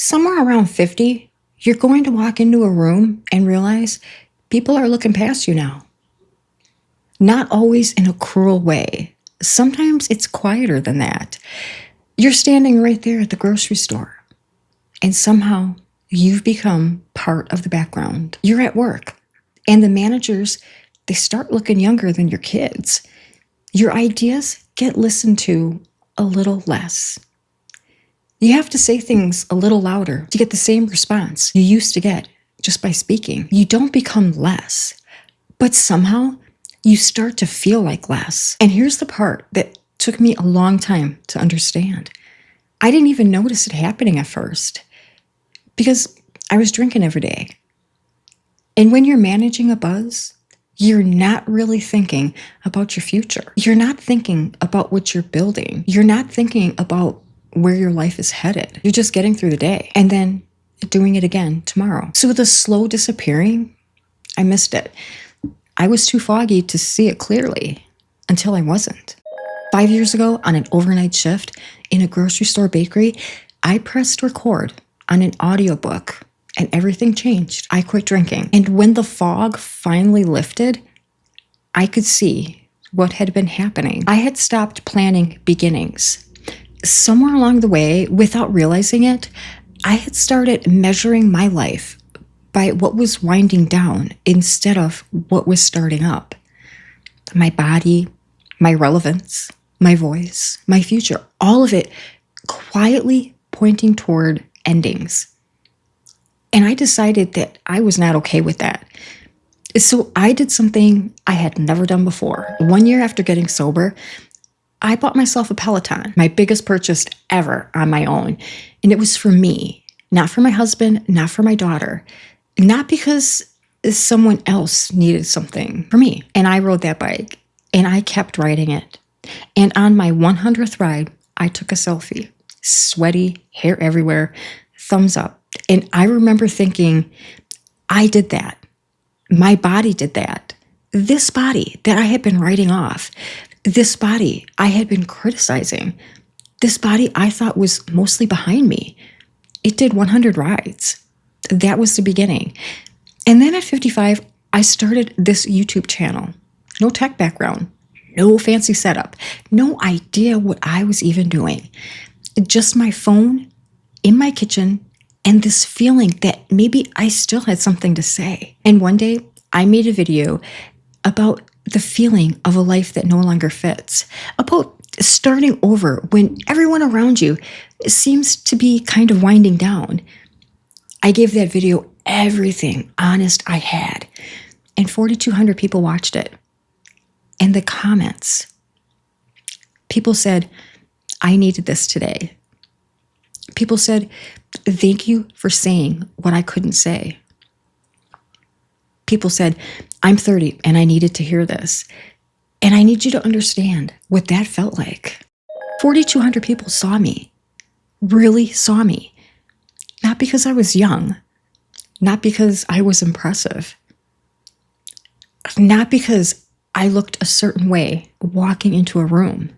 Somewhere around 50, you're going to walk into a room and realize people are looking past you now. Not always in a cruel way. Sometimes it's quieter than that. You're standing right there at the grocery store, and somehow you've become part of the background. You're at work, and the managers, they start looking younger than your kids. Your ideas get listened to a little less. You have to say things a little louder to get the same response you used to get just by speaking. You don't become less, but somehow you start to feel like less. And here's the part that took me a long time to understand. I didn't even notice it happening at first because I was drinking every day. And when you're managing a buzz, you're not really thinking about your future. You're not thinking about what you're building. You're not thinking about where your life is headed. You're just getting through the day and then doing it again tomorrow. So the slow disappearing, I missed it. I was too foggy to see it clearly until I wasn't. 5 years ago, on an overnight shift in a grocery store bakery, I pressed record on an audiobook and everything changed. I quit drinking. And when the fog finally lifted, I could see what had been happening. I had stopped planning beginnings. Somewhere along the way, without realizing it, I had started measuring my life by what was winding down instead of what was starting up. My body, my relevance, my voice, my future, all of it quietly pointing toward endings. And I decided that I was not okay with that. So I did something I had never done before. 1 year after getting sober, I bought myself a Peloton, my biggest purchase ever on my own. And it was for me, not for my husband, not for my daughter, not because someone else needed something, for me. And I rode that bike and I kept riding it. And on my 100th ride, I took a selfie, sweaty, hair everywhere, thumbs up. And I remember thinking, I did that. My body did that. This body that I had been writing off, this body I had been criticizing, this body I thought was mostly behind me, it did 100 rides. That was the beginning. And then at 55, I started this YouTube channel. No tech background, no fancy setup, no idea what I was even doing. Just my phone in my kitchen and this feeling that maybe I still had something to say. And one day I made a video about the feeling of a life that no longer fits, about starting over when everyone around you seems to be kind of winding down. I gave that video everything honest I had, and 4,200 people watched it. And the comments, people said, I needed this today. People said, thank you for saying what I couldn't say. People said, I'm 30 and I needed to hear this. And I need you to understand what that felt like. 4,200 people saw me, really saw me. Not because I was young, not because I was impressive, not because I looked a certain way walking into a room,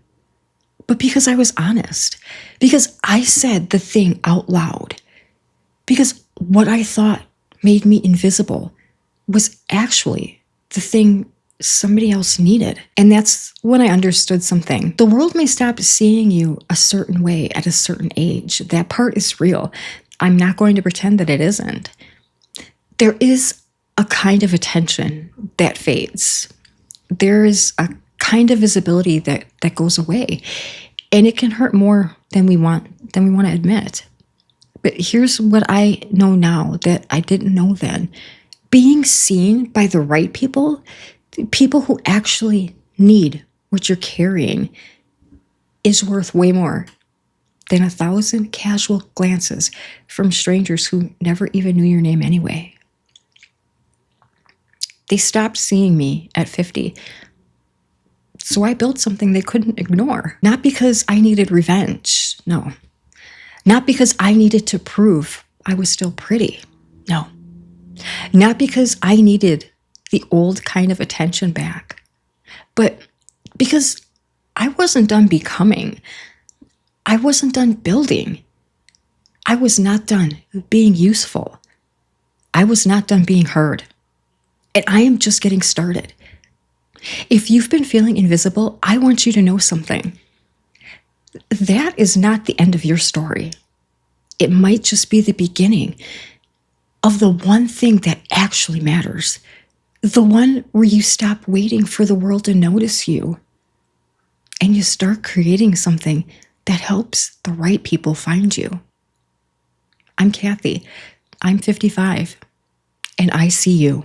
but because I was honest, because I said the thing out loud, because what I thought made me invisible was actually the thing somebody else needed. And that's when I understood something. The world may stop seeing you a certain way at a certain age. That part is real. I'm not going to pretend that it isn't. There is a kind of attention that fades. There is a kind of visibility that goes away. And it can hurt more than we want to admit. But here's what I know now that I didn't know then. Being seen by the right people, people who actually need what you're carrying, is worth way more than 1,000 casual glances from strangers who never even knew your name anyway. They stopped seeing me at 50. So I built something they couldn't ignore. Not because I needed revenge, no. Not because I needed to prove I was still pretty, no. Not because I needed the old kind of attention back, but because I wasn't done becoming. I wasn't done building. I was not done being useful. I was not done being heard. And I am just getting started. If you've been feeling invisible, I want you to know something. That is not the end of your story. It might just be the beginning of the one thing that actually matters. The one where you stop waiting for the world to notice you and you start creating something that helps the right people find you. I'm Kathy. I'm 55, and I see you.